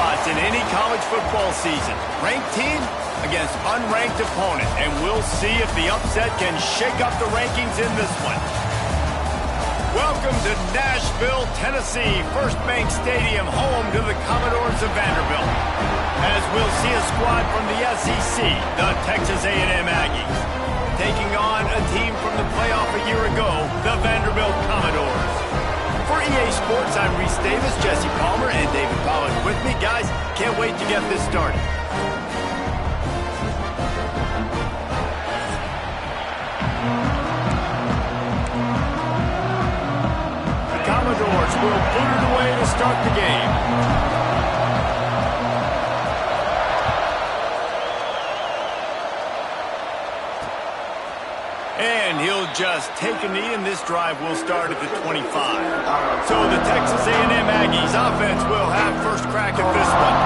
spots in any college football season. Ranked team against unranked opponent, and we'll see if the upset can shake up the rankings in this one. Welcome to Nashville, Tennessee, First Bank Stadium, home to the Commodores of Vanderbilt. As we'll see a squad from the SEC, the Texas A&M Aggies, taking on a team from the playoff a year ago, the Vanderbilt Commodores. For EA Sports, I'm Reese Davis, Jesse Palmer, and David Pollack with me. Guys, can't wait to get this started. The Commodores will put it away to start the game. And he'll just take a knee, and this drive will start at the 25. So the Texas A&M Aggies offense will have first crack at this one.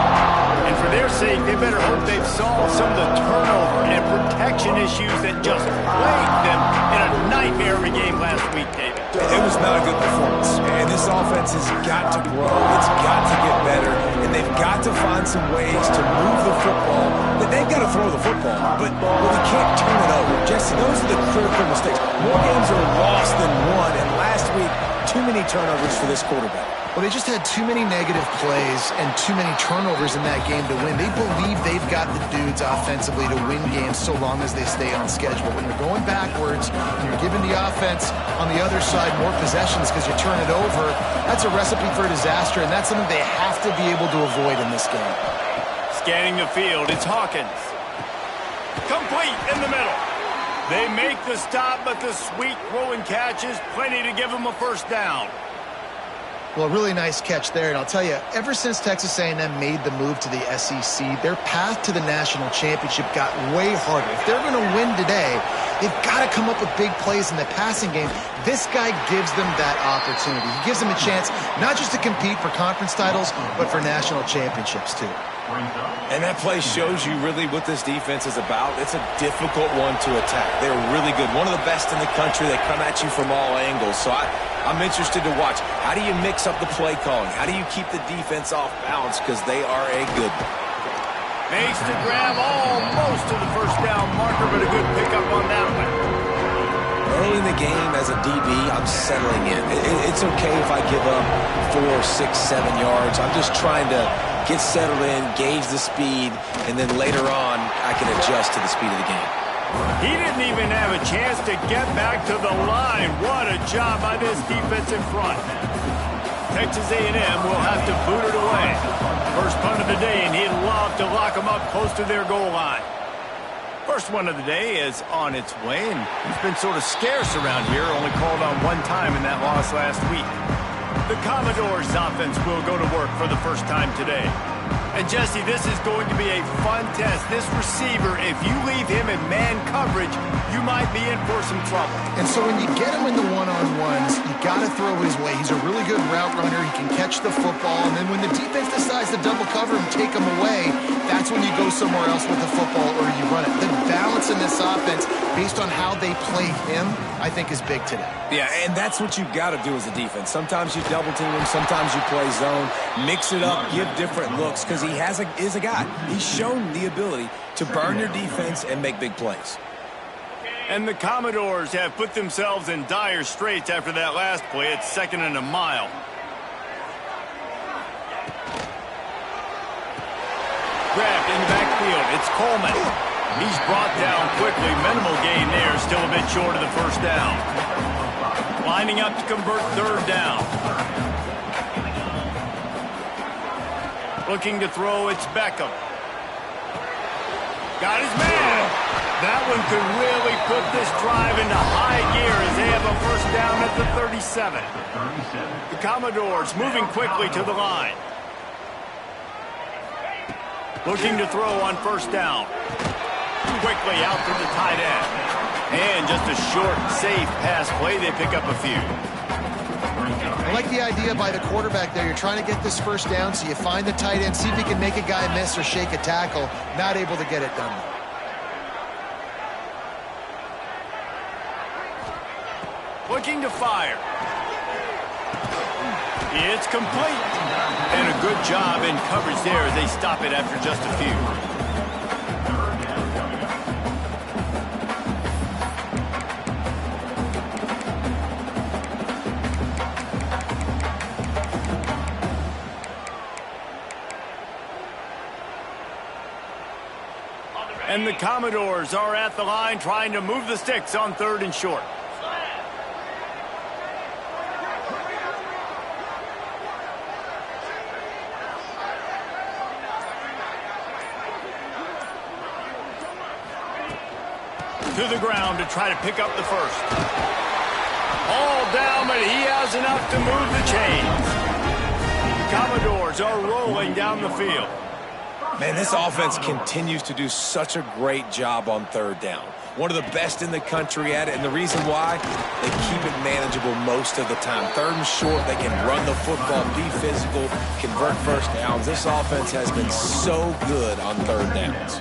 And for their sake, they better hope they've solved some of the turnover and protection issues that just plagued them in a nightmare of a game last week, David. It was not a good performance, and this offense has got to grow. It's got to get better, and they've got to find some ways to move the football. But they've got to throw the football, but we can't turn it over. Jesse, those are the critical mistakes. More games are lost than won, and last week, too many turnovers for this quarterback. Well, they just had too many negative plays and too many turnovers in that game to win. They believe they've got the dudes offensively to win games so long as they stay on schedule. When you're going backwards and you're giving the offense on the other side more possessions because you turn it over, that's a recipe for disaster, and that's something they have to be able to avoid in this game. Scanning the field, it's Hawkins. Complete in the middle. They make the stop, but the sweet throw and catch is plenty to give them a first down. Well, a really nice catch there, and I'll tell you, ever since Texas A&M made the move to the SEC, their path to the national championship got way harder. If they're going to win today, they've got to come up with big plays in the passing game. This guy gives them that opportunity. He gives them a chance not just to compete for conference titles, but for national championships, too. And that play shows you really what this defense is about. It's a difficult one to attack. They're really good. One of the best in the country. They come at you from all angles. So I'm interested to watch. How do you mix up the play calling? How do you keep the defense off balance? Because they are a good one. Makes to grab almost to the first down marker, but a good pickup on that one. Early in the game as a DB, I'm settling in. It's okay if I give up 4, 6, 7 yards. I'm just trying to get settled in, gauge the speed, and then later on, I can adjust to the speed of the game. He didn't even have a chance to get back to the line. What a job by this defense in front. Texas A&M will have to boot it away. First punt of the day, and he'd love to lock them up close to their goal line. First one of the day is on its way, and he's been sort of scarce around here, only called on one time in that loss last week. The Commodores offense will go to work for the first time today. And Jesse, this is going to be a fun test. This receiver, if you leave him in man coverage, you might be in for some trouble. And so when you get him in the one-on-ones, you got to throw his way. He's a really good route runner. He can catch the football. And then when the defense decides to double cover him, take him away, that's when you go somewhere else with the football or you run it. The balance in this offense, based on how they play him, I think is big today. Yeah, and that's what you've got to do as a defense. Sometimes you double team him, sometimes you play zone, mix it up, give different looks, because he is a guy. He's shown the ability to burn your defense and make big plays. And the Commodores have put themselves in dire straits after that last play. It's 2nd and a mile. Grabbed in the backfield. It's Coleman. He's brought down quickly. Minimal gain there. Still a bit short of the first down. Lining up to convert third down. Looking to throw, it's Beckham. Got his man. That one could really put this drive into high gear as they have a first down at the 37. The Commodores moving quickly to the line. Looking to throw on first down. Quickly out to the tight end. And just a short, safe pass play. They pick up a few. I like the idea by the quarterback there. You're trying to get this first down, so you find the tight end, see if he can make a guy miss or shake a tackle. Not able to get it done. Looking to fire. It's complete. And a good job in coverage there as they stop it after just a few. And the Commodores are at the line trying to move the sticks on 3rd and short. To the ground to try to pick up the first. All down, but he has enough to move the chains. The Commodores are rolling down the field. Man, this offense continues to do such a great job on 3rd down. One of the best in the country at it, and the reason why, they keep it manageable most of the time. 3rd and short, they can run the football, be physical, convert first downs. This offense has been so good on 3rd downs.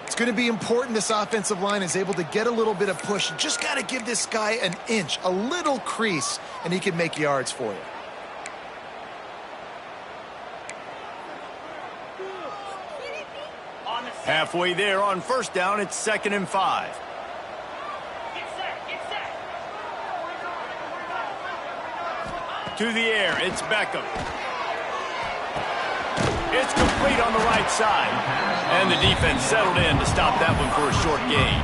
It's going to be important this offensive line is able to get a little bit of push. You just got to give this guy an inch, a little crease, and he can make yards for you. Halfway there on 1st down, it's 2nd and 5. To the air, it's Beckham. It's complete on the right side. And the defense settled in to stop that one for a short gain.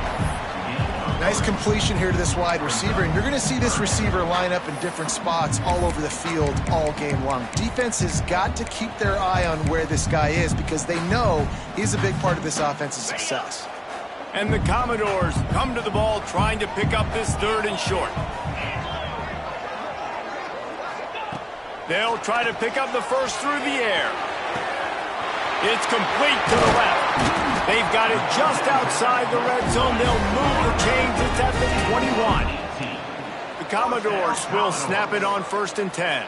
Nice completion here to this wide receiver, and you're going to see this receiver line up in different spots all over the field all game long. Defense has got to keep their eye on where this guy is because they know he's a big part of this offense's success. And the Commodores come to the ball trying to pick up this 3rd and short. They'll try to pick up the first through the air. It's complete to the left. They've got it just outside the red zone. They'll move the chains. It's at the 21. The Commodores will snap it on 1st and 10.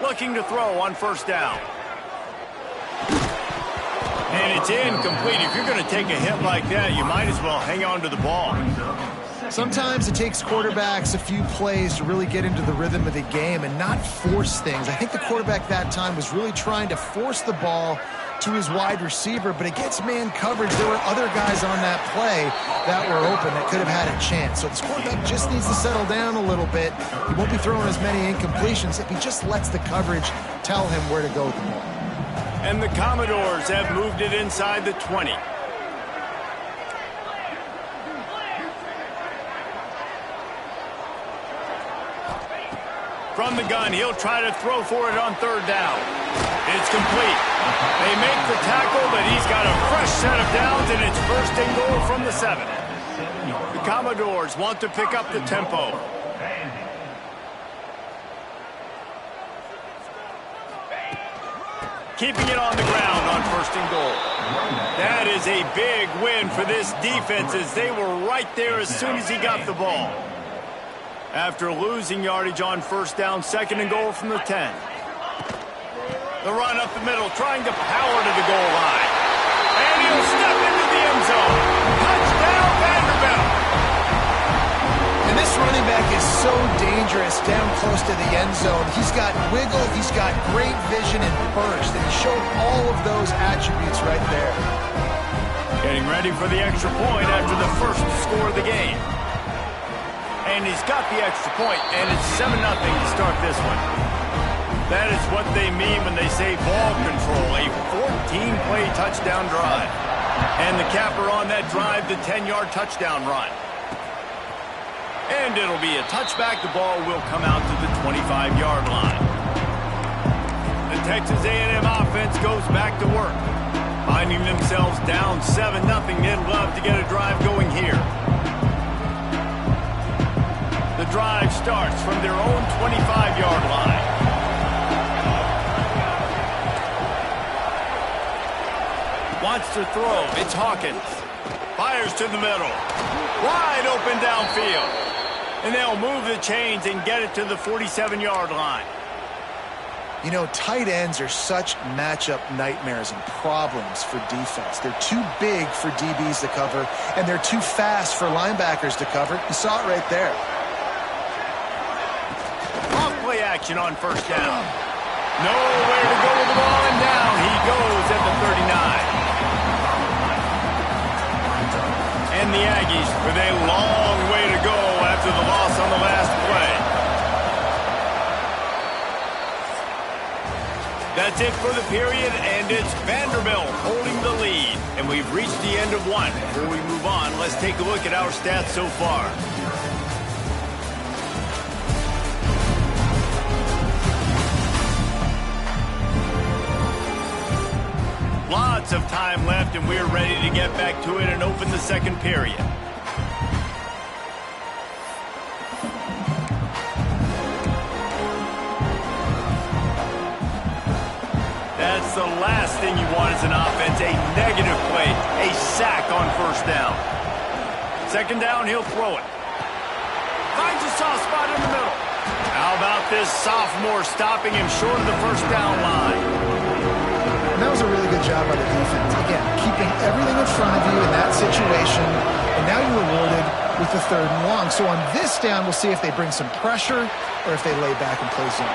Looking to throw on 1st down. And it's incomplete. If you're going to take a hit like that, you might as well hang on to the ball. Sometimes it takes quarterbacks a few plays to really get into the rhythm of the game and not force things. I think the quarterback that time was really trying to force the ball to his wide receiver, but against man coverage, there were other guys on that play that were open that could have had a chance. So this quarterback just needs to settle down a little bit. He won't be throwing as many incompletions if he just lets the coverage tell him where to go with the ball. And the Commodores have moved it inside the 20. From the gun, he'll try to throw for it on 3rd down. It's complete. They make the tackle, but he's got a fresh set of downs, and it's 1st and goal from the 7. The Commodores want to pick up the tempo. Keeping it on the ground on 1st and goal. That is a big win for this defense as they were right there as soon as he got the ball. After losing yardage on 1st down, 2nd and goal from the 10. The run up the middle, trying to power to the goal line. And he'll step into the end zone. Touchdown, Vanderbilt. And this running back is so dangerous down close to the end zone. He's got wiggle, he's got great vision and burst, and he showed all of those attributes right there. Getting ready for the extra point after the first score of the game. And he's got the extra point, and it's 7-0 to start this one. That is what they mean when they say ball control, a 14-play touchdown drive. And the capper on that drive, the 10-yard touchdown run. And it'll be a touchback. The ball will come out to the 25-yard line. The Texas A&M offense goes back to work. Finding themselves down 7-0, they'd love to get a drive going here. The drive starts from their own 25-yard line. Wants to throw. It's Hawkins. Fires to the middle. Wide open downfield. And they'll move the chains and get it to the 47-yard line. You know, tight ends are such matchup nightmares and problems for defense. They're too big for DBs to cover, and they're too fast for linebackers to cover. You saw it right there. action on first down. Nowhere to go with the ball, and down he goes at the 39. And the Aggies with a long way to go after the loss on the last play. That's it for the period, and it's Vanderbilt holding the lead. And we've reached the end of one. Before we move on, let's take a look at our stats so far. Lots of time left, and we're ready to get back to it and open the second period. That's the last thing you want as an offense, a negative play, a sack on first down. Second down, he'll throw it. Finds a soft spot in the middle. How about this sophomore stopping him short of the first down line? And that was a really good job by the defense. Again, keeping everything in front of you in that situation, and now you're rewarded with the 3rd and long. So on this down, we'll see if they bring some pressure or if they lay back and play zone.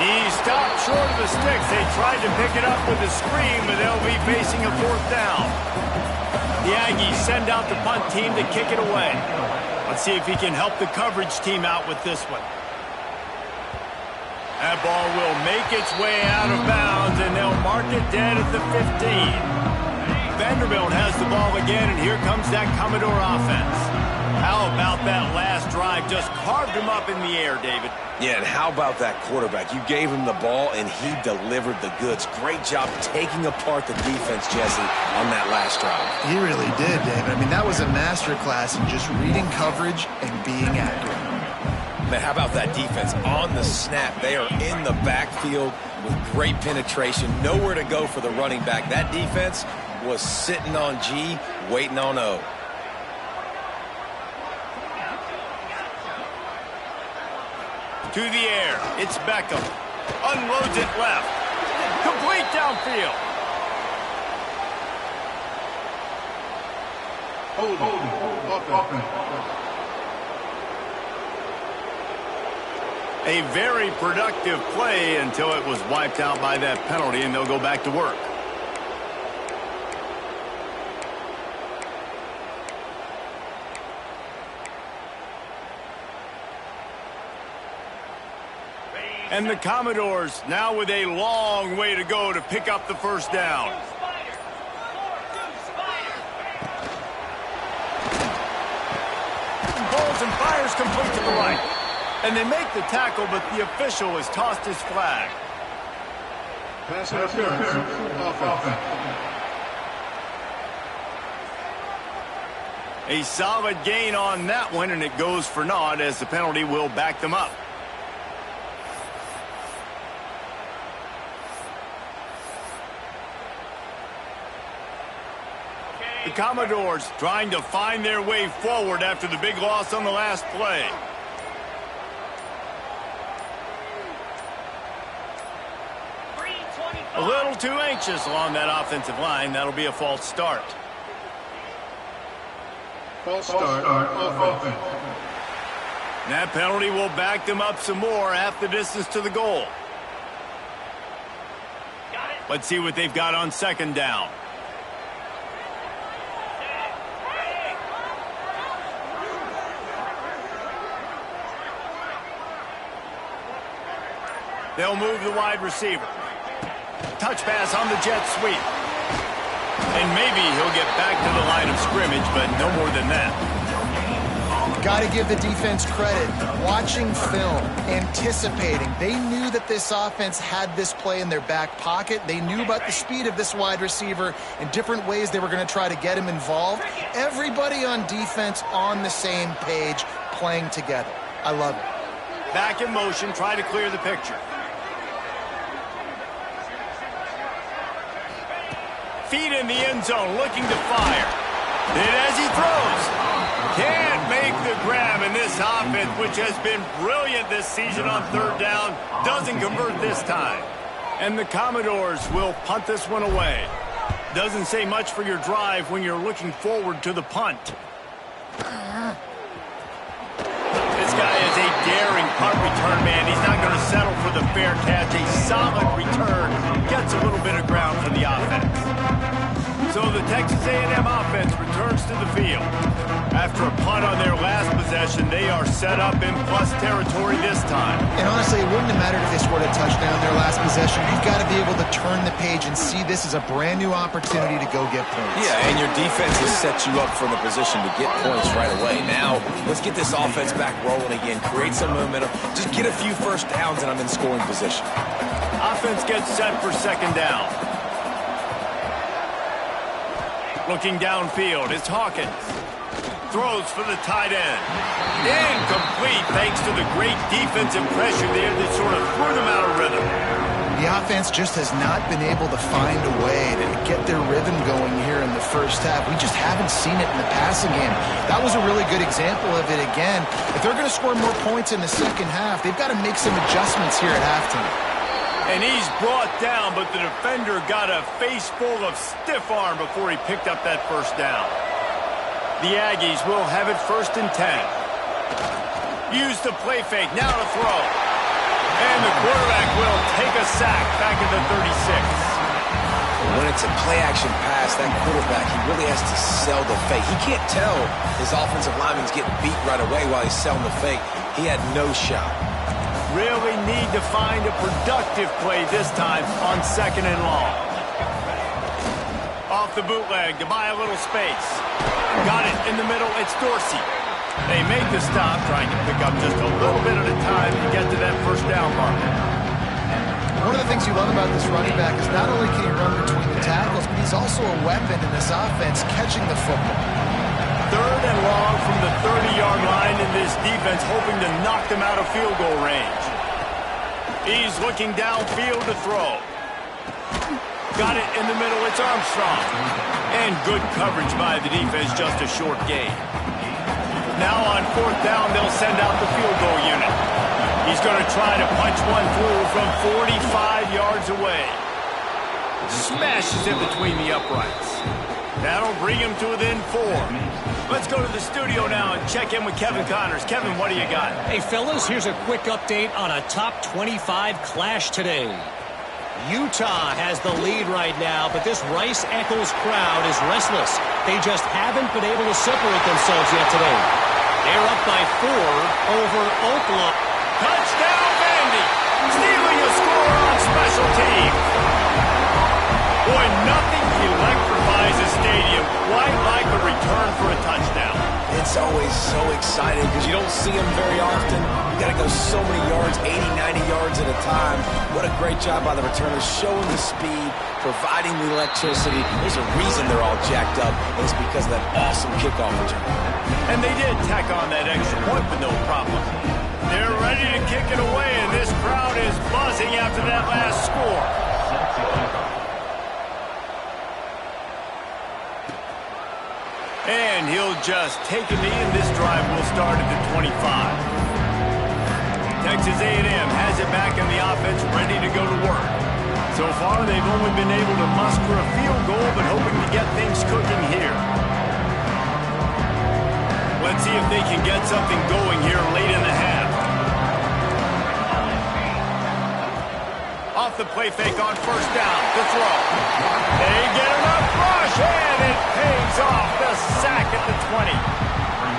He stopped short of the sticks. They tried to pick it up with a screen, but they'll be facing a 4th down. The Aggies send out the punt team to kick it away. Let's see if he can help the coverage team out with this one. That ball will make its way out of bounds, and they'll mark it dead at the 15. Vanderbilt has the ball again, and here comes that Commodore offense. How about that last drive? Just carved him up in the air, David. Yeah, and how about that quarterback? You gave him the ball, and he delivered the goods. Great job taking apart the defense, Jesse, on that last drive. He really did, David. I mean, that was a masterclass in just reading coverage and being accurate. Man, how about that defense on the snap? They are in the backfield with great penetration. Nowhere to go for the running back. That defense was sitting on G, waiting on O. To the air. It's Beckham. Unloads it left. Complete downfield. A very productive play until it was wiped out by that penalty, and they'll go back to work. And the Commodores now with a long way to go to pick up the first down. Balls and fires complete to the right. And they make the tackle, but the official has tossed his flag. Pass interference. Offense. A solid gain on that one, and it goes for naught as the penalty will back them up. The Commodores trying to find their way forward after the big loss on the last play. A little too anxious along that offensive line. That'll be a false start. False start. Offense. That penalty will back them up some more, half the distance to the goal. Let's see what they've got on second down. They'll move the wide receiver. Touch pass on the jet sweep. And maybe he'll get back to the line of scrimmage, but no more than that. Got to give the defense credit. Watching film, anticipating. They knew that this offense had this play in their back pocket. They knew about the speed of this wide receiver and different ways they were going to try to get him involved. Everybody on defense on the same page, playing together. I love it. Back in motion, try to clear the picture. Feet in the end zone, looking to fire. And as he throws, can't make the grab, and this offense, which has been brilliant this season on third down, doesn't convert this time. And the Commodores will punt this one away. Doesn't say much for your drive when you're looking forward to the punt. It's guy is a daring punt return man. He's not going to settle for the fair catch. A solid return gets a little bit of ground for the offense. So the Texas A&M offense returns to the field. After a punt on their last possession, they are set up in plus territory this time. And honestly, it wouldn't have mattered if they scored a touchdown their last possession. You've got to be able to turn the page and see this as a brand new opportunity to go get points. Yeah, and your defense has set you up for the position to get points right away. Now, let's get this offense back rolling again, create some momentum, just get a few first downs, and I'm in scoring position. Offense gets set for second down. Looking downfield, it's Hawkins. Throws for the tight end. Incomplete thanks to the great defensive pressure there that sort of threw them out of rhythm. The offense just has not been able to find a way to get their rhythm going here in the first half. We just haven't seen it in the passing game. That was a really good example of it again. If they're going to score more points in the second half, they've got to make some adjustments here at halftime. And he's brought down, but the defender got a face full of stiff arm before he picked up that first down. The Aggies will have it 1st and 10. Use the play fake, now to throw. And the quarterback will take a sack back at the 36. When it's a play-action pass, that quarterback, he really has to sell the fake. He can't tell his offensive lineman's getting beat right away while he's selling the fake. He had no shot. Really need to find a productive play this time on 2nd and long. Off the bootleg to buy a little space. Got it in the middle, it's Dorsey. They make the stop, trying to pick up just a little bit at a time to get to that first down marker. One of the things you love about this running back is not only can he run between the tackles, but he's also a weapon in this offense catching the football. 3rd and long from the 30-yard line in this defense, hoping to knock them out of field goal range. He's looking downfield to throw. Got it in the middle, it's Armstrong. And good coverage by the defense, just a short gain. Now on 4th down, they'll send out the field goal unit. He's going to try to punch one through from 45 yards away. Smashes it between the uprights. That'll bring him to within 4. Let's go to the studio now and check in with Kevin Connors. Kevin, what do you got? Hey, fellas, here's a quick update on a top 25 clash today. Utah has the lead right now, but this Rice-Eccles crowd is restless. They just haven't been able to separate themselves yet today. They're up by 4 over Oklahoma. Touchdown, Vandy! Stealing a score on special teams. Boy, nothing electrifies a stadium quite like a return for a touchdown. It's always so exciting because you don't see them very often. You got to go so many yards, 80, 90 yards at a time. What a great job by the returners, showing the speed, providing the electricity. There's a reason they're all jacked up, and it's because of that awesome kickoff return. And they did tack on that extra point with no problem. They're ready to kick it away, and this crowd is buzzing after that last score. And he'll just take a knee, and this drive will start at the 25. Texas A&M has it back in the offense, ready to go to work. So far, they've only been able to muster a field goal, but hoping to get things cooking here. Let's see if they can get something going here late in the half. Off the play fake on 1st down, the throw. They get enough rush, and it pays off the sack at the 20.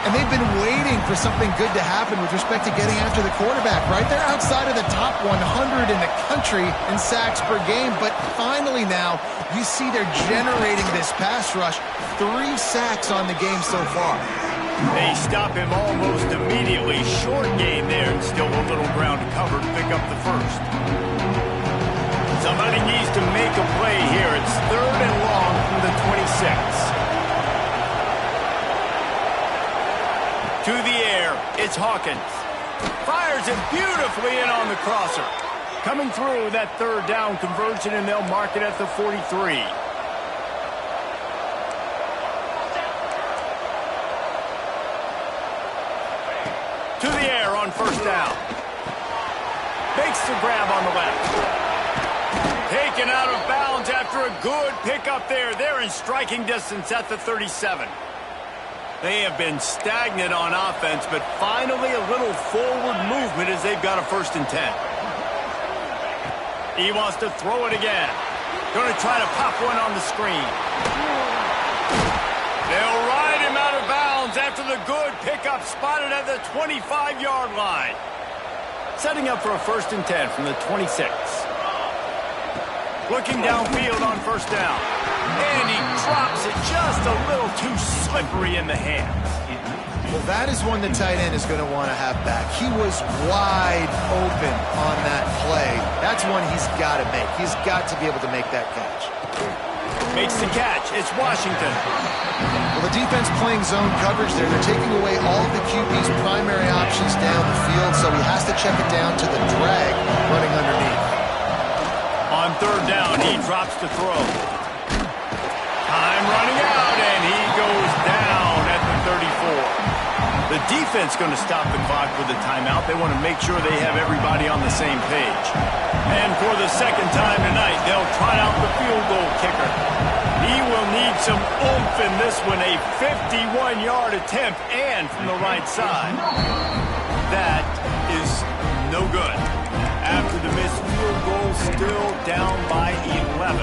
And they've been waiting for something good to happen with respect to getting after the quarterback, right? They're outside of the top 100 in the country in sacks per game, but finally now you see they're generating this pass rush. 3 sacks on the game so far. They stop him almost immediately. Short gain there, and still a little ground to cover to pick up the first. Somebody needs to make a play here. It's 3rd and long from the 26. To the air, it's Hawkins. Fires it beautifully in on the crosser. Coming through that 3rd down conversion, and they'll mark it at the 43. To the air on 1st down. Makes the grab on the left. Taken out of bounds after a good pickup there. They're in striking distance at the 37. They have been stagnant on offense, but finally a little forward movement as they've got a 1st and 10. He wants to throw it again. Going to try to pop one on the screen. They'll ride him out of bounds after the good pickup spotted at the 25-yard line. Setting up for a 1st and 10 from the 26. Looking downfield on 1st down. And he drops it just a little too slippery in the hands. Well, that is one the tight end is going to want to have back. He was wide open on that play. That's one he's got to make. He's got to be able to make that catch. Makes the catch. It's Washington. Well, the defense playing zone coverage there. They're taking away all of the QB's primary options down the field, so he has to check it down to the drag running underneath. On 3rd down, he drops to throw. Time running out, and he goes down at the 34. The defense going to stop the clock with a timeout. They want to make sure they have everybody on the same page. And for the 2nd time tonight, they'll try out the field goal kicker. He will need some oomph in this one, a 51-yard attempt, and from the right side. That is no good. After the missed field goal, still down by 11.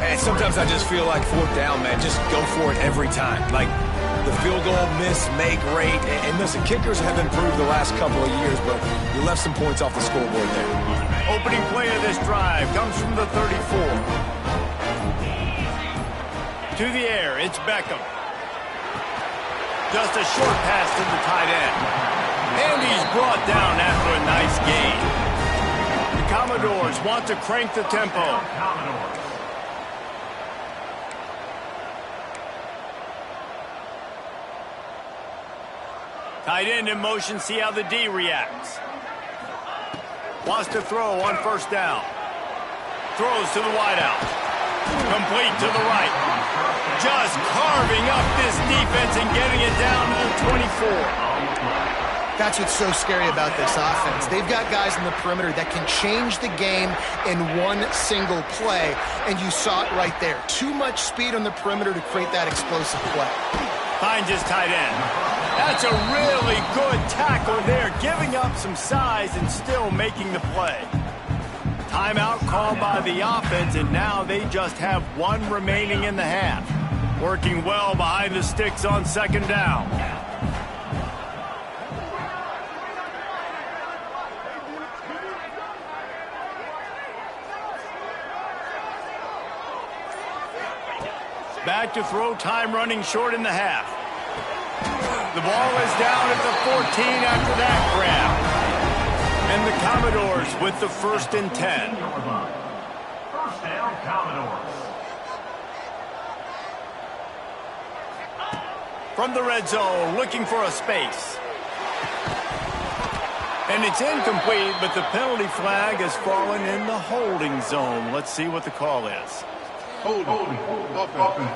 And sometimes I just feel like 4th down, man, just go for it every time. Like, the field goal miss, make rate. And listen, kickers have improved the last couple of years, but you left some points off the scoreboard there. Opening play of this drive comes from the 34. To the air, it's Beckham. Just a short pass to the tight end. And he's brought down after a nice gain. The Commodores want to crank the tempo. Tight end in motion, see how the D reacts. Wants to throw on 1st down. Throws to the wideout. Complete to the right. Just carving up this defense and getting it down to the 24. That's what's so scary about this offense. They've got guys in the perimeter that can change the game in one single play, and you saw it right there. Too much speed on the perimeter to create that explosive play. Finds his tight end. That's a really good tackle there, giving up some size and still making the play. Timeout called by the offense, and now they just have 1 remaining in the half. Working well behind the sticks on 2nd down. Back to throw, time running short in the half. The ball is down at the 14 after that grab. And the Commodores with the 1st and 10. 1st down, Commodores. From the red zone, looking for a space. And it's incomplete, but the penalty flag has fallen in the holding zone. Let's see what the call is. Holding. Offense.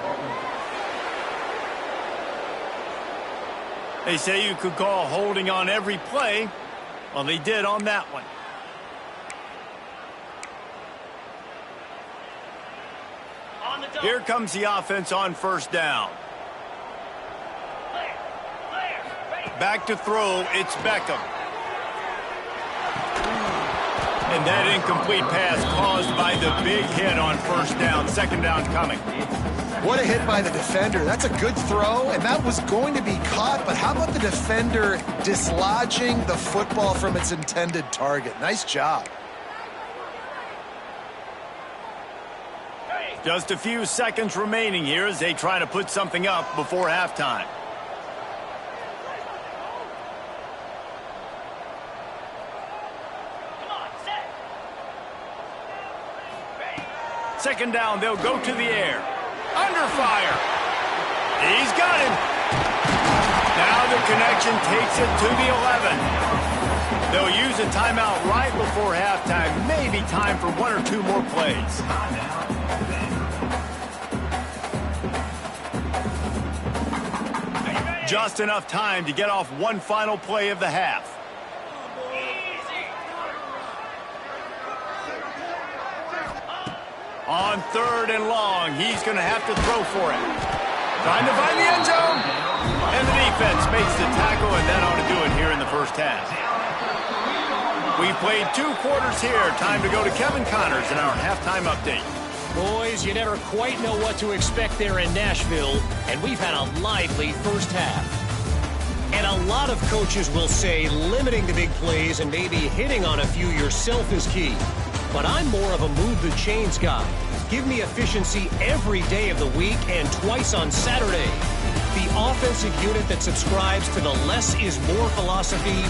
They say you could call holding on every play. Well, they did on that one. Here comes the offense on 1st down. Back to throw, it's Beckham. And that incomplete pass caused by the big hit on 1st down. 2nd down coming. What a hit by the defender. That's a good throw, and that was going to be caught, but how about the defender dislodging the football from its intended target? Nice job. Just a few seconds remaining here as they try to put something up before halftime. Second down, they'll go to the air. Under fire. He's got him. Now the connection takes it to the 11. They'll use a timeout right before halftime. Maybe time for 1 or 2 more plays. Just enough time to get off one final play of the half. On 3rd and long, he's going to have to throw for it. Trying to find the end zone. And the defense makes the tackle, and that ought to do it here in the first half. We've played 2 quarters here. Time to go to Kevin Connors in our halftime update. Boys, you never quite know what to expect there in Nashville, and we've had a lively first half. And a lot of coaches will say limiting the big plays and maybe hitting on a few yourself is key. But I'm more of a move the chains guy. Give me efficiency every day of the week and twice on Saturday. The offensive unit that subscribes to the less is more philosophy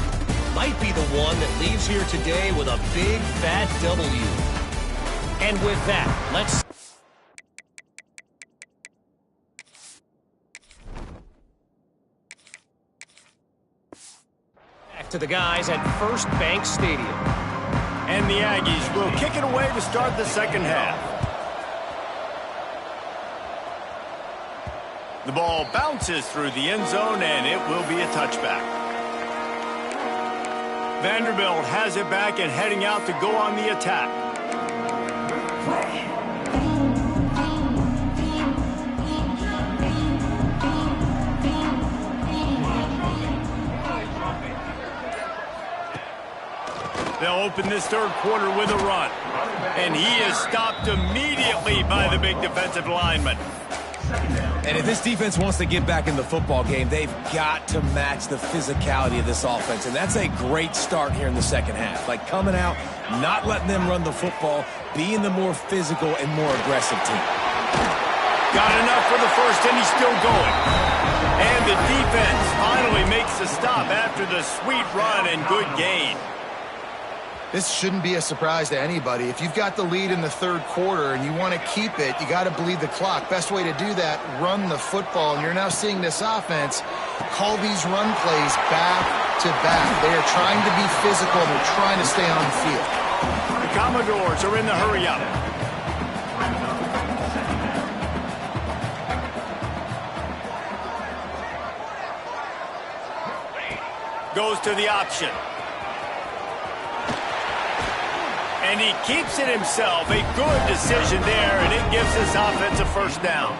might be the one that leaves here today with a big fat W. And with that, let's back to the guys at First Bank Stadium. And the Aggies will kick it away to start the second half. The ball bounces through the end zone, and it will be a touchback. Vanderbilt has it back and heading out to go on the attack. They'll open this third quarter with a run. And he is stopped immediately by the big defensive lineman. And if this defense wants to get back in the football game, they've got to match the physicality of this offense. And that's a great start here in the second half. Like coming out, not letting them run the football, being the more physical and more aggressive team. Got enough for the first, and he's still going. And the defense finally makes the stop after the sweet run and good gain. This shouldn't be a surprise to anybody. If you've got the lead in the third quarter and you want to keep it, you got to bleed the clock. Best way to do that, run the football. And you're now seeing this offense call these run plays back to back. They are trying to be physical. They're trying to stay on the field. The Commodores are in the hurry-up. Goes to the option. And he keeps it himself. A good decision there, and it gives this offense a first down.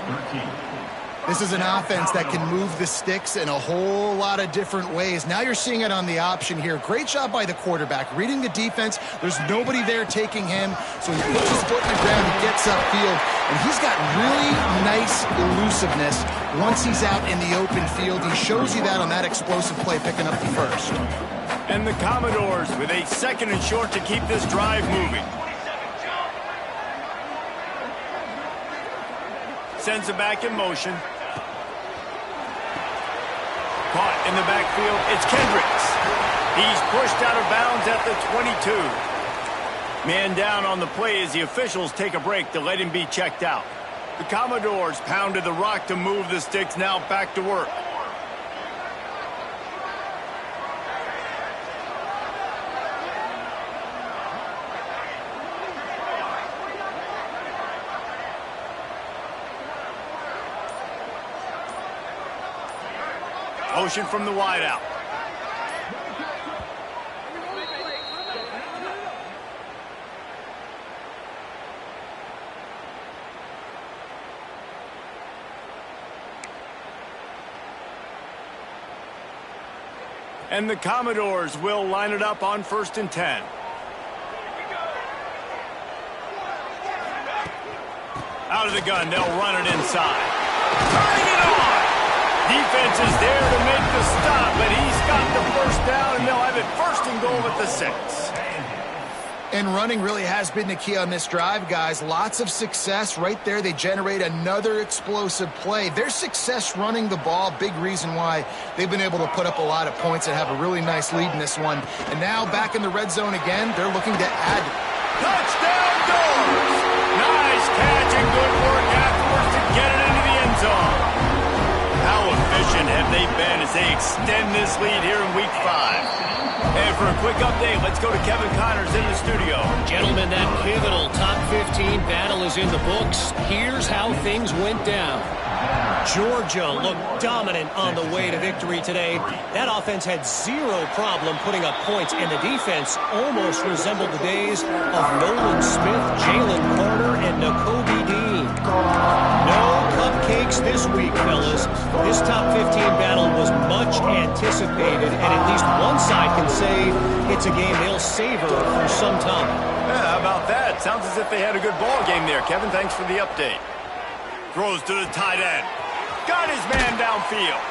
This is an offense that can move the sticks in a whole lot of different ways. Now you're seeing it on the option here. Great job by the quarterback. Reading the defense, there's nobody there taking him, so he puts his foot in the ground, he gets upfield, and he's got really nice elusiveness once he's out in the open field. He shows you that on that explosive play, picking up the first. And the Commodores with a second and short to keep this drive moving. Sends it back in motion. Caught in the backfield, it's Kendricks. He's pushed out of bounds at the 22. Man down on the play as the officials take a break to let him be checked out. The Commodores pounded the rock to move the sticks, now back to work. Motion from the wideout. And the Commodores will line it up on 1st and 10. Out of the gun, they'll run it inside. Turning it on! Defense is there to make the stop, but he's got the first down, and they'll have it 1st and goal at the 6. And running really has been the key on this drive, guys. Lots of success right there. They generate another explosive play. Their success running the ball, big reason why they've been able to put up a lot of points and have a really nice lead in this one. And now back in the red zone again, they're looking to add. Touchdown goals! Nice catch and good work afterwards to get it into the end zone. How efficient have they been as they extend this lead here in Week 5? And for a quick update, let's go to Kevin Connors in the studio. Gentlemen, that pivotal top 15 battle is in the books. Here's how things went down. Georgia looked dominant on the way to victory today. That offense had zero problem putting up points, and the defense almost resembled the days of Nolan Smith, Jalen Carter, and Nakobe Dean. No cupcakes picks this week, fellas. This top 15 battle was much anticipated, and at least one side can say it's a game they'll savor for some time. Yeah, how about that? Sounds as if they had a good ball game there. Kevin, thanks for the update. Throws to the tight end. Got his man downfield.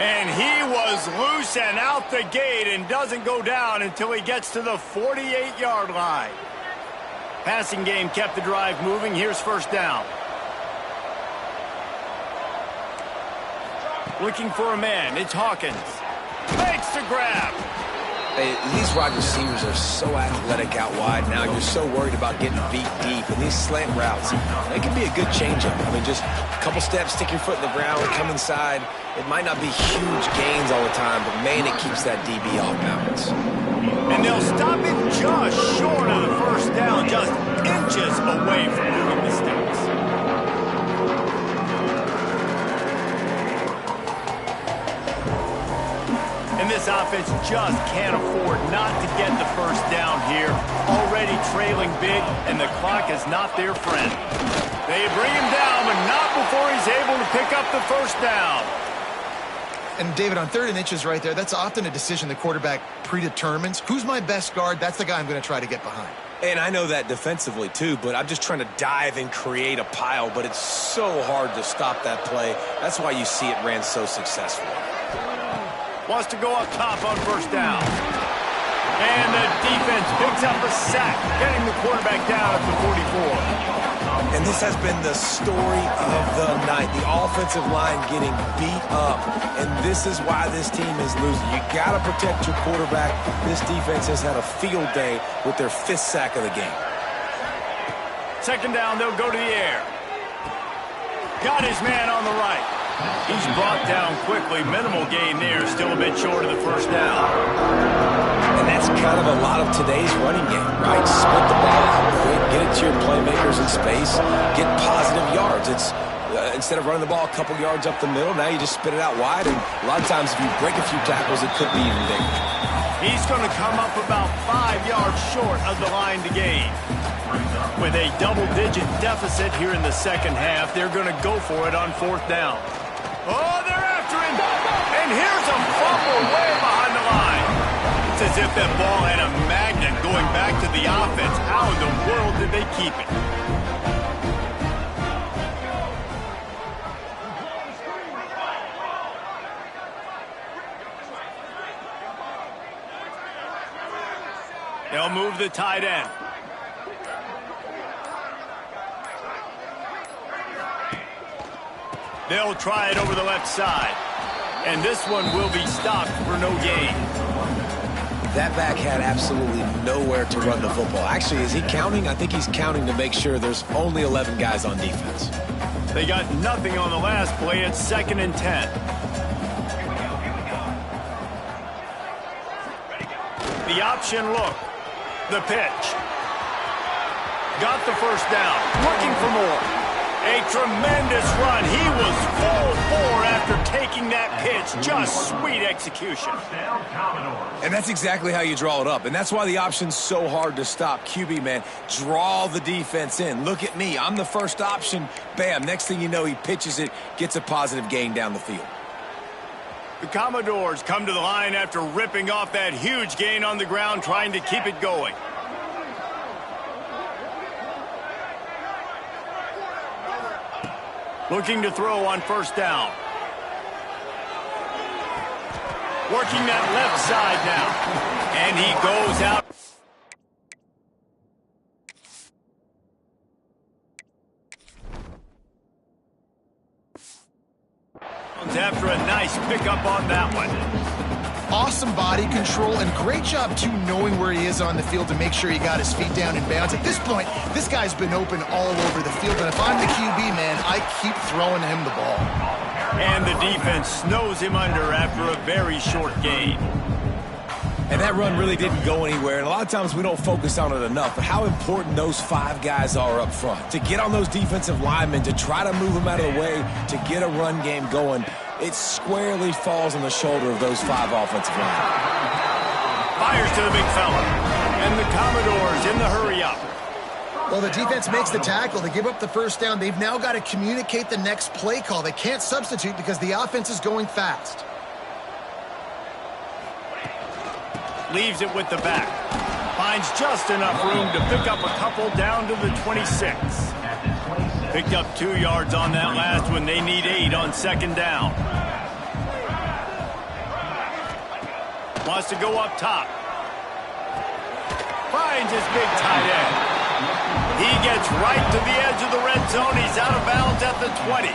And he was loose and out the gate and doesn't go down until he gets to the 48-yard line. Passing game kept the drive moving. Here's first down. Looking for a man. It's Hawkins. Makes the grab. Hey, these wide receivers are so athletic out wide now. You're so worried about getting beat deep. And these slant routes, they can be a good changeup. I mean, just a couple steps, stick your foot in the ground, come inside. It might not be huge gains all the time, but, man, it keeps that DB off balance. And they'll stop it just short of the first down, just inches away from moving the sticks. And this offense just can't afford not to get the first down here. Already trailing big, and the clock is not their friend. They bring him down, but not before he's able to pick up the first down. And, David, on 3rd and inches right there, that's often a decision the quarterback predetermines. Who's my best guard? That's the guy I'm going to try to get behind. And I know that defensively, too, but I'm just trying to dive and create a pile, but it's so hard to stop that play. That's why you see it ran so successfully. Wants to go up top on first down. And the defense picks up a sack, getting the quarterback down at the 44. And this has been the story of the night. The offensive line getting beat up. And this is why this team is losing. You got to protect your quarterback. This defense has had a field day with their 5th sack of the game. Second down, they'll go to the air. Got his man on the right. He's brought down quickly. Minimal gain there. Still a bit short of the first down. And that's kind of a lot of today's running game, right? Split the ball out quick, get it to your playmakers in space, get positive yards. It's instead of running the ball a couple yards up the middle, now you just spit it out wide. And a lot of times if you break a few tackles, it could be even bigger. He's going to come up about 5 yards short of the line to gain. With a double-digit deficit here in the second half, they're going to go for it on 4th down. Oh, they're after him. And here's a fumble way behind the line. It's as if that ball had a magnet going back to the offense. How in the world did they keep it? They'll move the tight end. They'll try it over the left side. And this one will be stopped for no gain. That back had absolutely nowhere to run the football. Actually, is he counting? I think he's counting to make sure there's only 11 guys on defense. They got nothing on the last play. It's 2nd and 10. The option look. The pitch. Got the first down. Looking for more. A tremendous run. He was full bore after taking that pitch. Just sweet execution. And that's exactly how you draw it up. And that's why the option's so hard to stop. QB, man, draw the defense in. Look at me. I'm the first option. Bam. Next thing you know, he pitches it, gets a positive gain down the field. The Commodores come to the line after ripping off that huge gain on the ground, trying to keep it going. Looking to throw on first down. Working that left side now. And he goes out. After a nice pickup on that one. Awesome body control and great job, too, knowing where he is on the field to make sure he got his feet down in bounds. At this point, this guy's been open all over the field, and if I'm the QB, man, I keep throwing him the ball. And the defense snows him under after a very short gain. And that run really didn't go anywhere, and a lot of times we don't focus on it enough, but how important those 5 guys are up front. To get on those defensive linemen, to try to move them out of the way, to get a run game going, it squarely falls on the shoulder of those 5 offensive linemen. Fires to the big fella. And the Commodores in the hurry up. Well, the defense makes the tackle. They give up the first down. They've now got to communicate the next play call. They can't substitute because the offense is going fast. Leaves it with the back. Finds just enough room to pick up a couple down to the 26. Picked up 2 yards on that last one. They need 8 on second down. Wants to go up top. Finds his big tight end. He gets right to the edge of the red zone. He's out of bounds at the 20.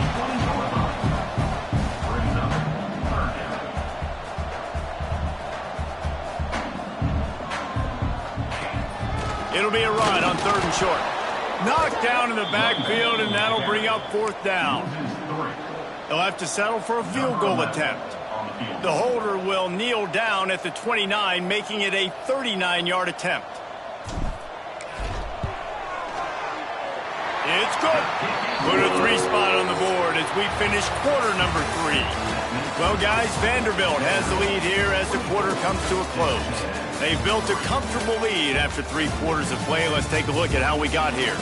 It'll be a run on 3rd and short. Knocked down in the backfield, and that'll bring up 4th down. They'll have to settle for a field goal attempt. The holder will kneel down at the 29, making it a 39-yard attempt. It's good. Put a 3 spot on the board as we finish quarter number 3. Well, guys, Vanderbilt has the lead here as the quarter comes to a close. They've built a comfortable lead after 3 quarters of play. Let's take a look at how we got here.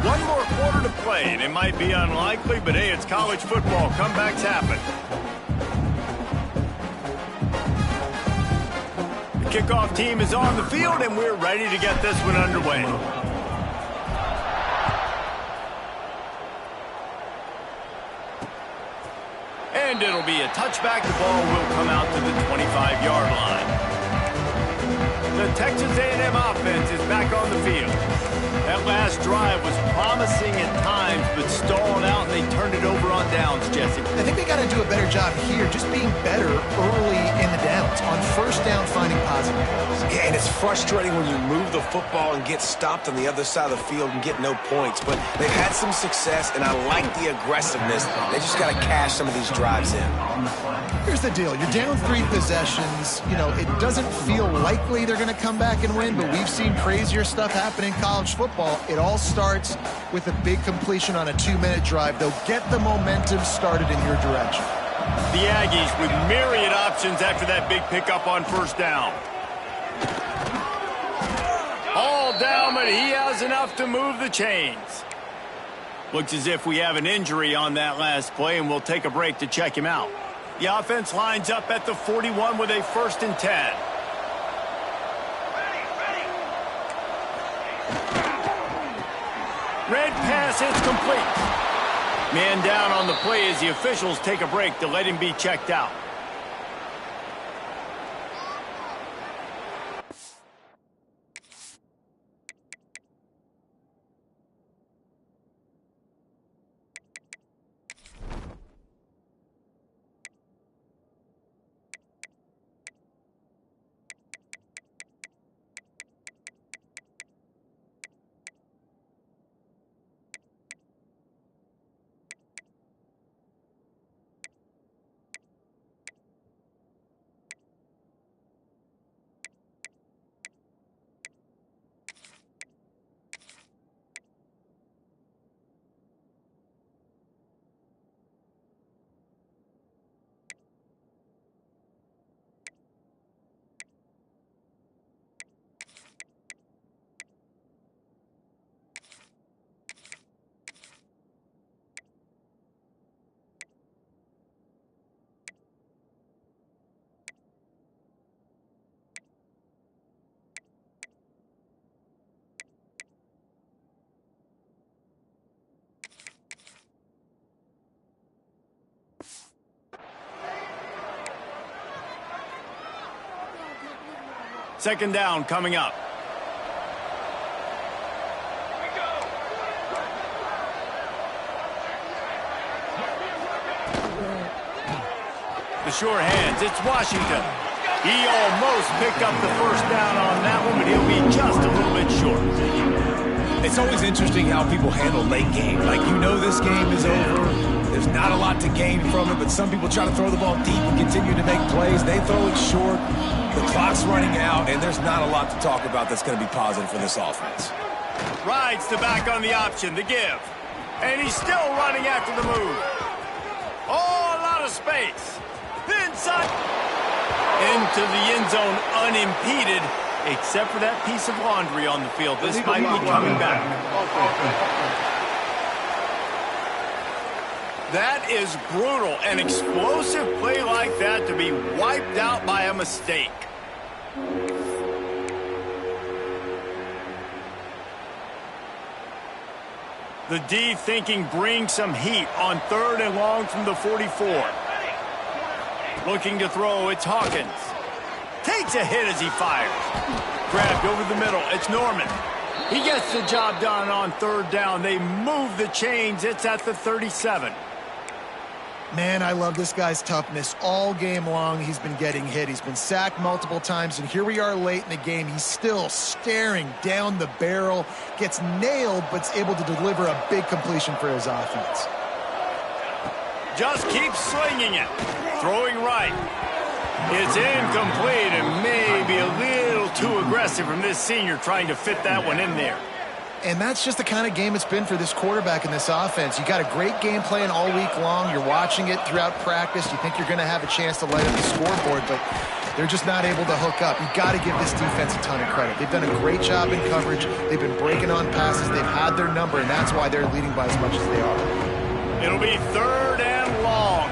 One more quarter to play, and it might be unlikely, but hey, it's college football. Comebacks happen. The kickoff team is on the field, and we're ready to get this one underway. And it'll be a touchback. The ball will come out to the 25-yard line. The Texas A&M offense is back on the field. That last drive was promising at times, but stalled out, and they turned it over on downs, Jesse. I think they got to do a better job here, just being better early in the downs. On first down, finding positive plays. Yeah, and it's frustrating when you move the football and get stopped on the other side of the field and get no points. But they've had some success, and I like the aggressiveness. They just got to cash some of these drives in. Here's the deal. You're down 3 possessions. You know, it doesn't feel likely they're going to come back and win, but we've seen crazier stuff happen in college football. It all starts with a big completion on a 2-minute drive. They'll get the momentum started in your direction. The Aggies with myriad options after that big pickup on first down. All down, but he has enough to move the chains. Looks as if we have an injury on that last play, and we'll take a break to check him out. The offense lines up at the 41 with a 1st and 10. Red pass, it's complete. Man down on the play as the officials take a break to let him be checked out. Second down coming up. The sure hands, it's Washington. He almost picked up the first down on that one, but he'll be just a little bit short. It's always interesting how people handle late game. Like, you know this game is over. There's not a lot to gain from it, but some people try to throw the ball deep and continue to make plays. They throw it short. The clock's running out, and there's not a lot to talk about that's going to be positive for this offense. Rides the back on the option, the give. And he's still running after the move. Oh, a lot of space. Inside. Into the end zone unimpeded, except for that piece of laundry on the field. This might be coming back. That is brutal. An explosive play like that to be wiped out by a mistake. The D thinking bring some heat on 3rd and long from the 44. Looking to throw, it's Hawkins. Takes a hit as he fires. Grabbed over the middle, it's Norman. He gets the job done on 3rd down. They move the chains, it's at the 37. Man, I love this guy's toughness. All game long, he's been getting hit. He's been sacked multiple times, and here we are late in the game. He's still staring down the barrel, gets nailed, but's able to deliver a big completion for his offense. Just keeps slinging it. Throwing right. It's incomplete and maybe a little too aggressive from this senior trying to fit that one in there. And that's just the kind of game it's been for this quarterback in this offense. You got a great game plan all week long. You're watching it throughout practice. You think you're going to have a chance to light up the scoreboard, but they're just not able to hook up. You got to give this defense a ton of credit. They've done a great job in coverage. They've been breaking on passes. They've had their number, and that's why they're leading by as much as they are. It'll be 3rd and long.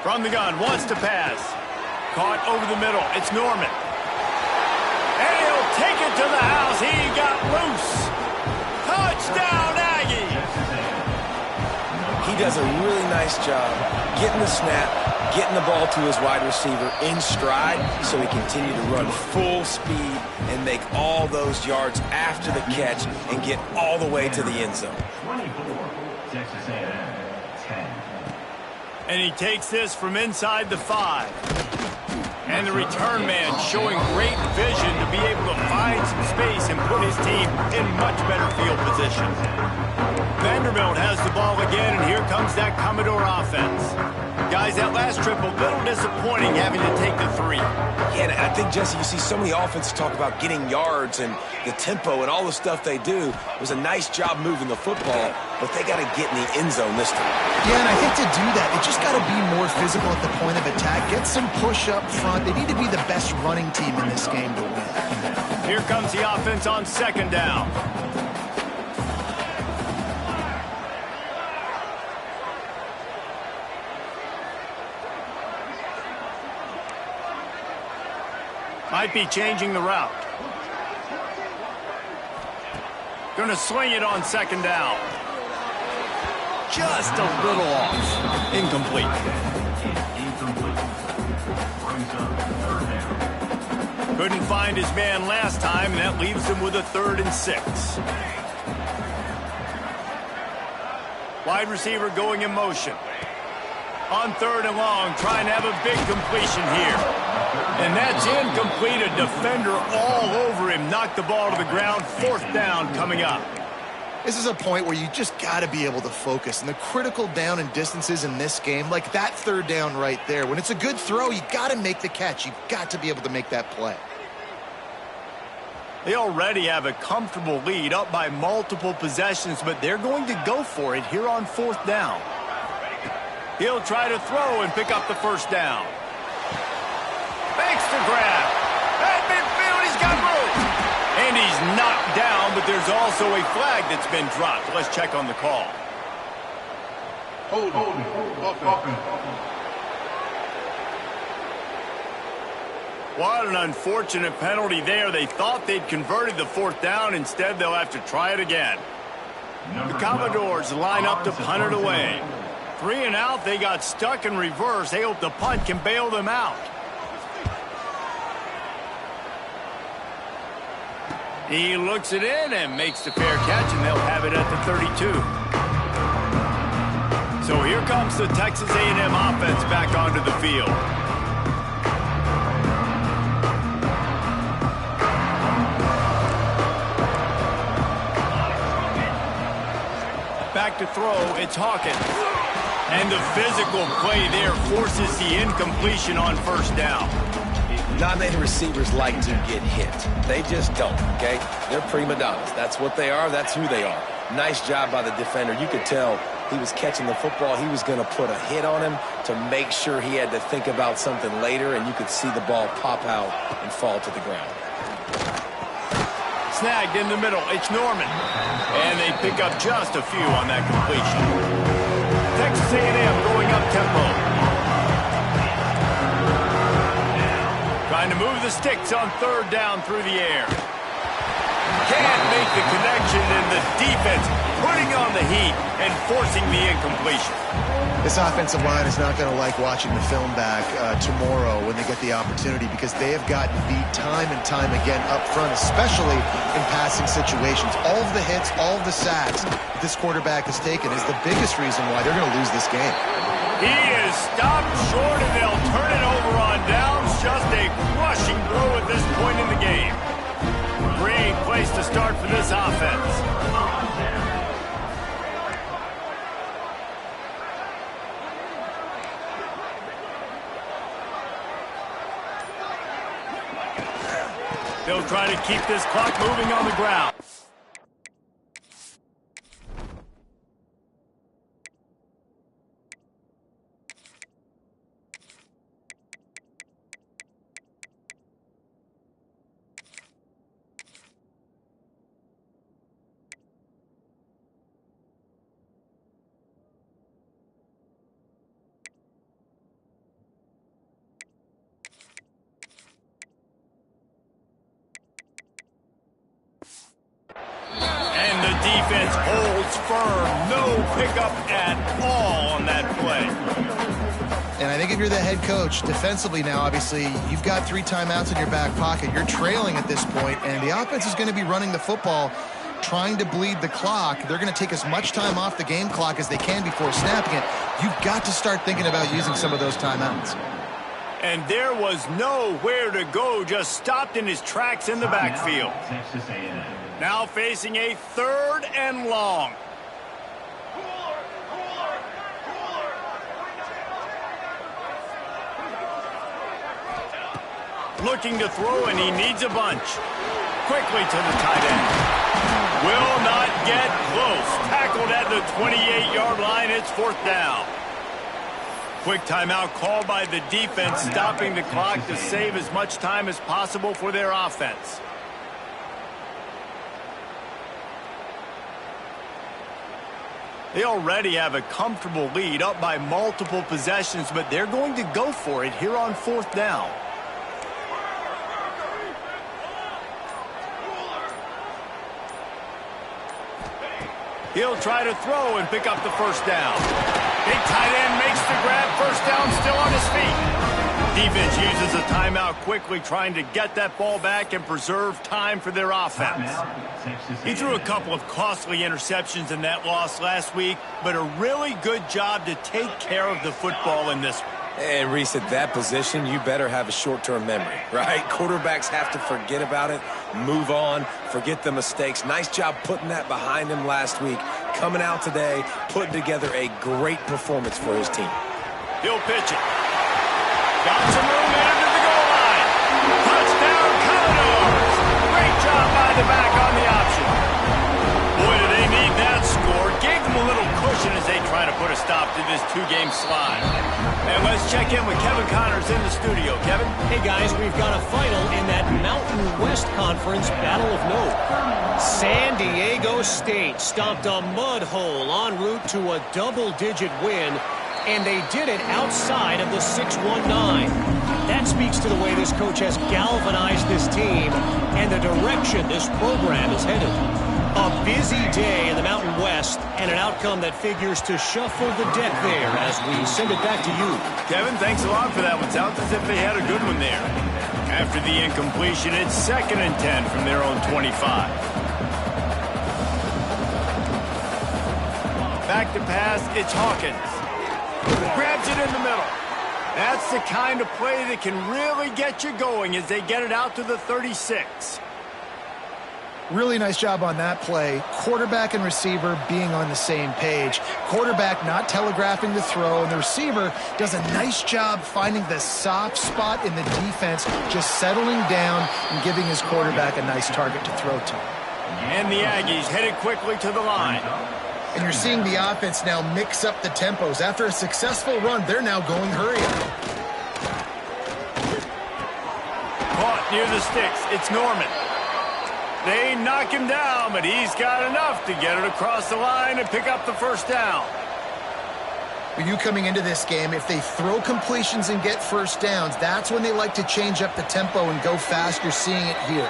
From the gun, wants to pass. Caught over the middle. It's Norman. And he'll take it to the house. He got loose. Touchdown, Aggies. He does a really nice job getting the snap, getting the ball to his wide receiver in stride so he continue to run full speed and make all those yards after the catch and get all the way to the end zone. 24, Texas A&M, 10. And he takes this from inside the 5. And the return man showing great vision to be able to find some space and put his team in much better field position. Vanderbilt has the ball again, and here comes that Commodore offense. Guys, that last trip a little disappointing having to take the 3. Yeah, and I think, Jesse, you see so many offenses talk about getting yards and the tempo and all the stuff they do. It was a nice job moving the football, but they got to get in the end zone this time. Yeah, and I think to do that, they just got to be more physical at the point of attack. Get some push up front. They need to be the best running team in this game to win. Here comes the offense on 2nd down. Might be changing the route. Gonna swing it on 2nd down. Just a little off. Incomplete. Couldn't find his man last time, and that leaves him with a 3rd and 6. Wide receiver going in motion. On 3rd and long, trying to have a big completion here. And that's incomplete. A defender all over him. Knocked the ball to the ground. 4th down coming up. This is a point where you just got to be able to focus. And the critical down and distances in this game, like that 3rd down right there, when it's a good throw, you got to make the catch. You've got to be able to make that play. They already have a comfortable lead, up by multiple possessions, but they're going to go for it here on 4th down. He'll try to throw and pick up the 1st down. Makes the grab. At midfield, he's got room. And he's knocked down, but there's also a flag that's been dropped. Let's check on the call. Holding. Offense. What an unfortunate penalty there. They thought they'd converted the 4th down. Instead, they'll have to try it again. The Commodores line up to punt it away. 3 and out, they got stuck in reverse. They hope the punt can bail them out. He looks it in and makes the fair catch, and they'll have it at the 32. So here comes the Texas A&M offense back onto the field. Back to throw, it's Hawkins. And the physical play there forces the incompletion on 1st down. Not many receivers like to get hit. They just don't, okay? They're prima donnas. That's what they are. That's who they are. Nice job by the defender. You could tell he was catching the football. He was going to put a hit on him to make sure he had to think about something later, and you could see the ball pop out and fall to the ground. Snagged in the middle. It's Norman. And they pick up just a few on that completion. Texas A&M going up tempo. Trying to move the sticks on third down through the air. Can't make the connection, and the defense putting on the heat and forcing the incompletion. This offensive line is not going to like watching the film back tomorrow when they get the opportunity, because they have gotten beat time and time again up front, especially in passing situations. All of the hits, all of the sacks this quarterback has taken is the biggest reason why they're going to lose this game. He is stopped short, and they'll turn it over on downs. Just a crushing blow at this point in the game. Great place to start for this offense. They'll try to keep this clock moving on the ground. Defense holds firm. No pickup at all on that play. And I think if you're the head coach, defensively now, obviously, you've got 3 timeouts in your back pocket. You're trailing at this point, and the offense is going to be running the football, trying to bleed the clock. They're going to take as much time off the game clock as they can before snapping it. You've got to start thinking about using some of those timeouts. And there was nowhere to go, just stopped in his tracks in the backfield. Now facing a 3rd and long. Looking to throw, and he needs a bunch. Quickly to the tight end. Will not get close. Tackled at the 28-yard line. It's 4th down. Quick timeout called by the defense, stopping the clock to save as much time as possible for their offense. They already have a comfortable lead, up by multiple possessions, but they're going to go for it here on 4th down. He'll try to throw and pick up the 1st down. Big tight end makes the grab. 1st down, still on his feet. Defense uses a timeout quickly, trying to get that ball back and preserve time for their offense. He threw a couple of costly interceptions in that loss last week, but a really good job to take care of the football in this one. And Reese, at that position, you better have a short-term memory, right? Quarterbacks have to forget about it, move on, forget the mistakes. Nice job putting that behind him last week. Coming out today, putting together a great performance for his team. He'll pitch it. Got some room into the goal line. Touchdown, Commodores. Great job by the back on the option. Boy, do they need that score. Gave them a little cushion as they try to put a stop to this 2-game slide. And let's check in with Kevin Connors in the studio. Kevin? Hey, guys, we've got a final in that Mountain West Conference battle of note. San Diego State stomped a mud hole en route to a double-digit win, and they did it outside of the 619. That speaks to the way this coach has galvanized this team and the direction this program is headed. A busy day in the Mountain West, and an outcome that figures to shuffle the deck there as we send it back to you. Kevin, thanks a lot for that one. Sounds as if they had a good one there. After the incompletion, it's 2nd and 10 from their own 25. Back to pass, it's Hawkins. Grabs it in the middle. That's the kind of play that can really get you going as they get it out to the 36. Really nice job on that play. Quarterback and receiver being on the same page. Quarterback not telegraphing the throw, and the receiver does a nice job finding the soft spot in the defense, just settling down and giving his quarterback a nice target to throw to. And the Aggies headed quickly to the line. And you're seeing the offense now mix up the tempos. After a successful run, they're now going hurry up. Caught near the sticks. It's Norman. They knock him down, but he's got enough to get it across the line and pick up the first down. For you coming into this game, if they throw completions and get first downs, that's when they like to change up the tempo and go fast. You're seeing it here.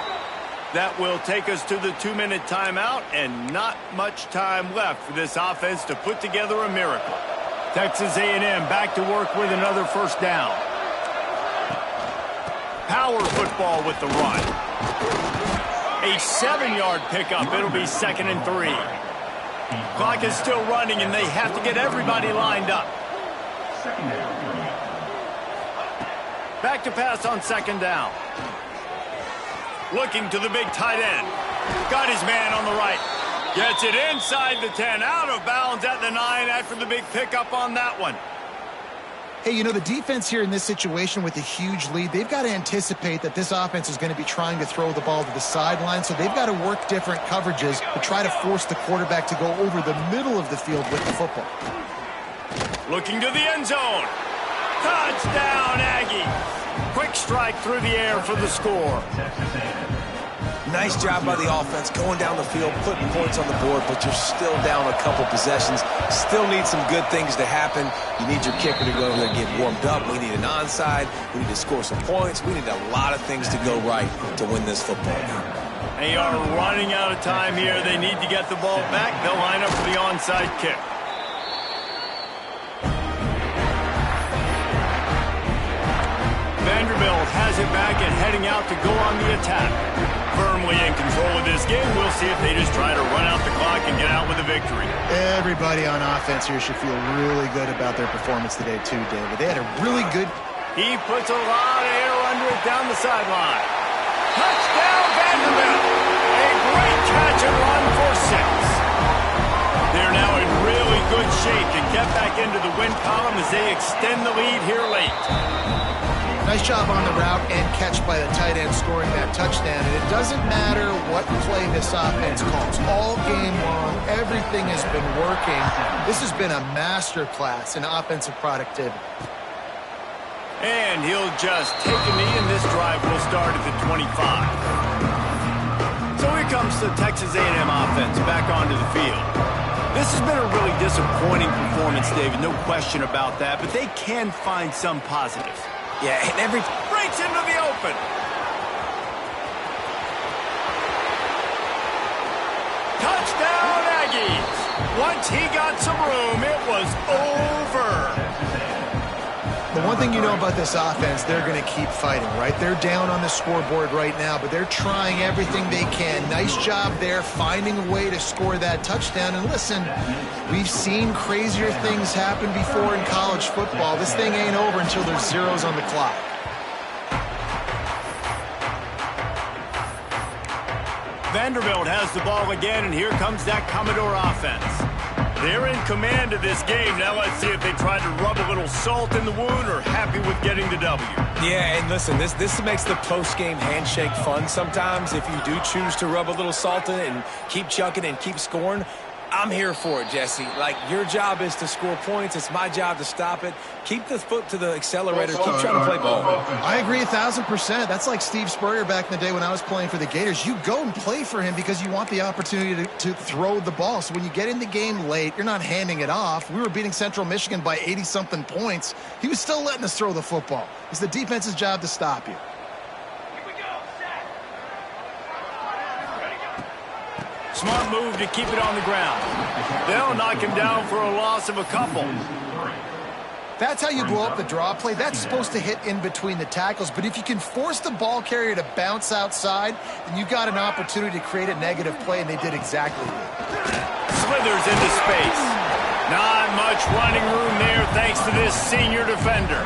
That will take us to the 2-minute timeout, and not much time left for this offense to put together a miracle. Texas A&M back to work with another first down. Power football with the run. A 7-yard pickup. It'll be 2nd and 3. Clock is still running, and they have to get everybody lined up. Back to pass on 2nd down. Looking to the big tight end. Got his man on the right. Gets it inside the 10. Out of bounds at the 9 after the big pickup on that one. Hey, you know, the defense here in this situation with a huge lead, they've got to anticipate that this offense is going to be trying to throw the ball to the sideline, so they've got to work different coverages to try to force the quarterback to go over the middle of the field with the football. Looking to the end zone. Touchdown, Aggie. Quick strike through the air for the score. Nice job by the offense going down the field, putting points on the board, but you're still down a couple possessions. Still need some good things to happen. You need your kicker to go over there and get warmed up. We need an onside. We need to score some points. We need a lot of things to go right to win this football game. They are running out of time here. They need to get the ball back. They'll line up for the onside kick. Vanderbilt has it back and heading out to go on the attack. Firmly in control of this game. We'll see if they just try to run out the clock and get out with a victory. Everybody on offense here should feel really good about their performance today too, David. They had a really good... He puts a lot of air under it down the sideline. Touchdown, Vanderbilt! A great catch and run for 6. They're now in really good shape to get back into the win column as they extend the lead here late. Nice job on the route and catch by the tight end scoring that touchdown. And it doesn't matter what play this offense calls. All game long, everything has been working. This has been a masterclass in offensive productivity. And he'll just take a knee, and this drive will start at the 25. So here comes the Texas A&M offense back onto the field. This has been a really disappointing performance, David, no question about that, but they can find some positives. Yeah, and every... Breaks into the open. Touchdown, Aggies. Once he got some room, it was over. The one thing you know about this offense, they're going to keep fighting, right? They're down on the scoreboard right now, but they're trying everything they can. Nice job there, finding a way to score that touchdown. And listen, we've seen crazier things happen before in college football. This thing ain't over until there's zeros on the clock. Vanderbilt has the ball again, and here comes that Commodore offense. They're in command of this game. Now let's see if they try to rub a little salt in the wound or happy with getting the W. Yeah, and listen, this makes the post-game handshake fun sometimes. If you do choose to rub a little salt in it and keep chucking and keep scoring, I'm here for it, Jesse. Like, your job is to score points. It's my job to stop it. Keep the foot to the accelerator. Keep trying to play ball. I agree 1,000%. That's like Steve Spurrier back in the day when I was playing for the Gators. You go and play for him because you want the opportunity to throw the ball. So when you get in the game late, you're not handing it off. We were beating Central Michigan by 80-something points. He was still letting us throw the football. It's the defense's job to stop you. Smart move to keep it on the ground. They'll knock him down for a loss of a couple. That's how you blow up the draw play. That's supposed to hit in between the tackles. But if you can force the ball carrier to bounce outside, then you've got an opportunity to create a negative play, and they did exactly that. Slithers into space. Not much running room there thanks to this senior defender.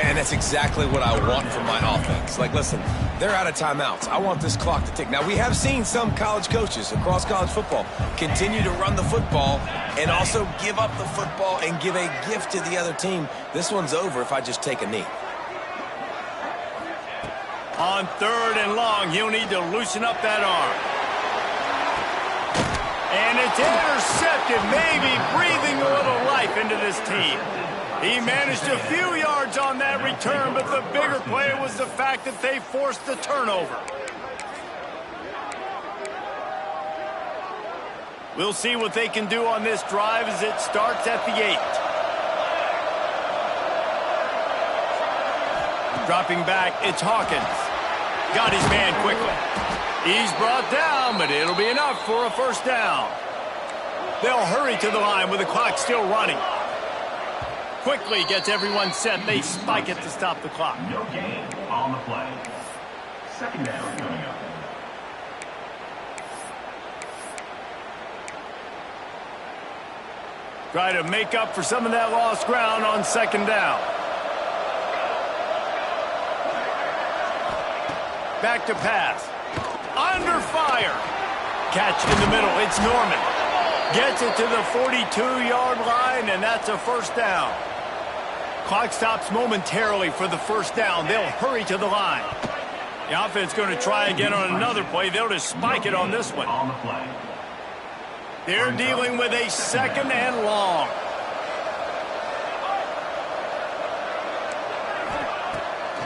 And that's exactly what I want from my offense. Like, listen, they're out of timeouts. I want this clock to tick. Now, we have seen some college coaches across college football continue to run the football and also give up the football and give a gift to the other team. This one's over if I just take a knee. On 3rd and long, he'll need to loosen up that arm. And it's intercepted, maybe breathing a little life into this team. He managed a few yards on that return, but the bigger play was the fact that they forced the turnover. We'll see what they can do on this drive as it starts at the 8. Dropping back, it's Hawkins. Got his man quickly. He's brought down, but it'll be enough for a first down. They'll hurry to the line with the clock still running. Quickly gets everyone set. They spike it to stop the clock. No gain on the play. Second down coming up. Try to make up for some of that lost ground on second down. Back to pass. Under fire. Catch in the middle. It's Norman. Gets it to the 42-yard line, and that's a first down. Clock stops momentarily for the first down. They'll hurry to the line. The offense going to try again on another play. They'll just spike it on this one. On the play. They're dealing with a second and long.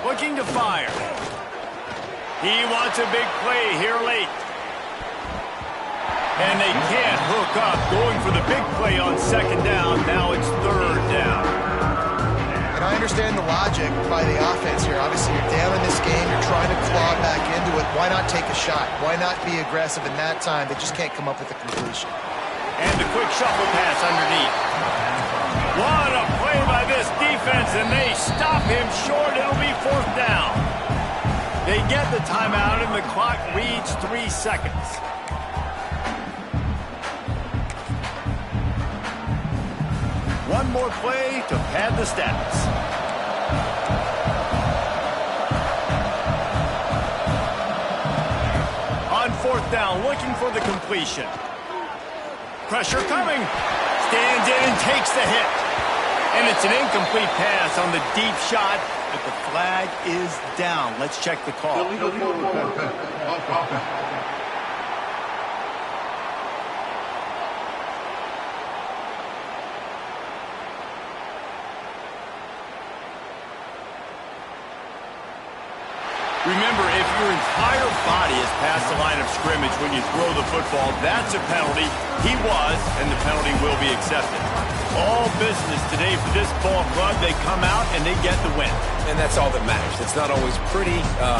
Looking to fire. He wants a big play here late. And they can't hook up. Going for the big play on second down. Now it's third down. And I understand the logic by the offense here. Obviously, you're down in this game. You're trying to claw back into it. Why not take a shot? Why not be aggressive in that time? They just can't come up with a completion. And the quick shuffle pass underneath. What a play by this defense, and they stop him short. It'll be fourth down. They get the timeout, and the clock reads 3 seconds. One more play to pad the stats. On fourth down, looking for the completion. Pressure coming. Stands in and takes the hit. And it's an incomplete pass on the deep shot, but the flag is down. Let's check the call. Illegal forward offense. Remember, if your entire body is past the line of scrimmage when you throw the football, that's a penalty. He was, and the penalty will be accepted. All business today for this ball club. They come out and they get the win. And that's all that matters. It's not always pretty.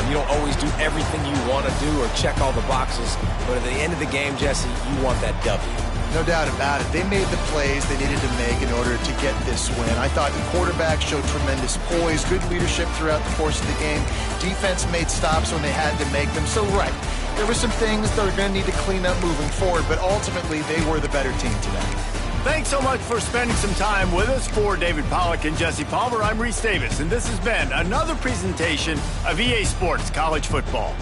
You don't always do everything you want to do or check all the boxes. But at the end of the game, Jesse, you want that W. No doubt about it. They made the plays they needed to make in order to get this win. I thought the quarterback showed tremendous poise, good leadership throughout the course of the game. Defense made stops when they had to make them. So, right, there were some things they're going to need to clean up moving forward, but ultimately they were the better team today. Thanks so much for spending some time with us. For David Pollack and Jesse Palmer, I'm Reese Davis, and this has been another presentation of EA Sports College Football.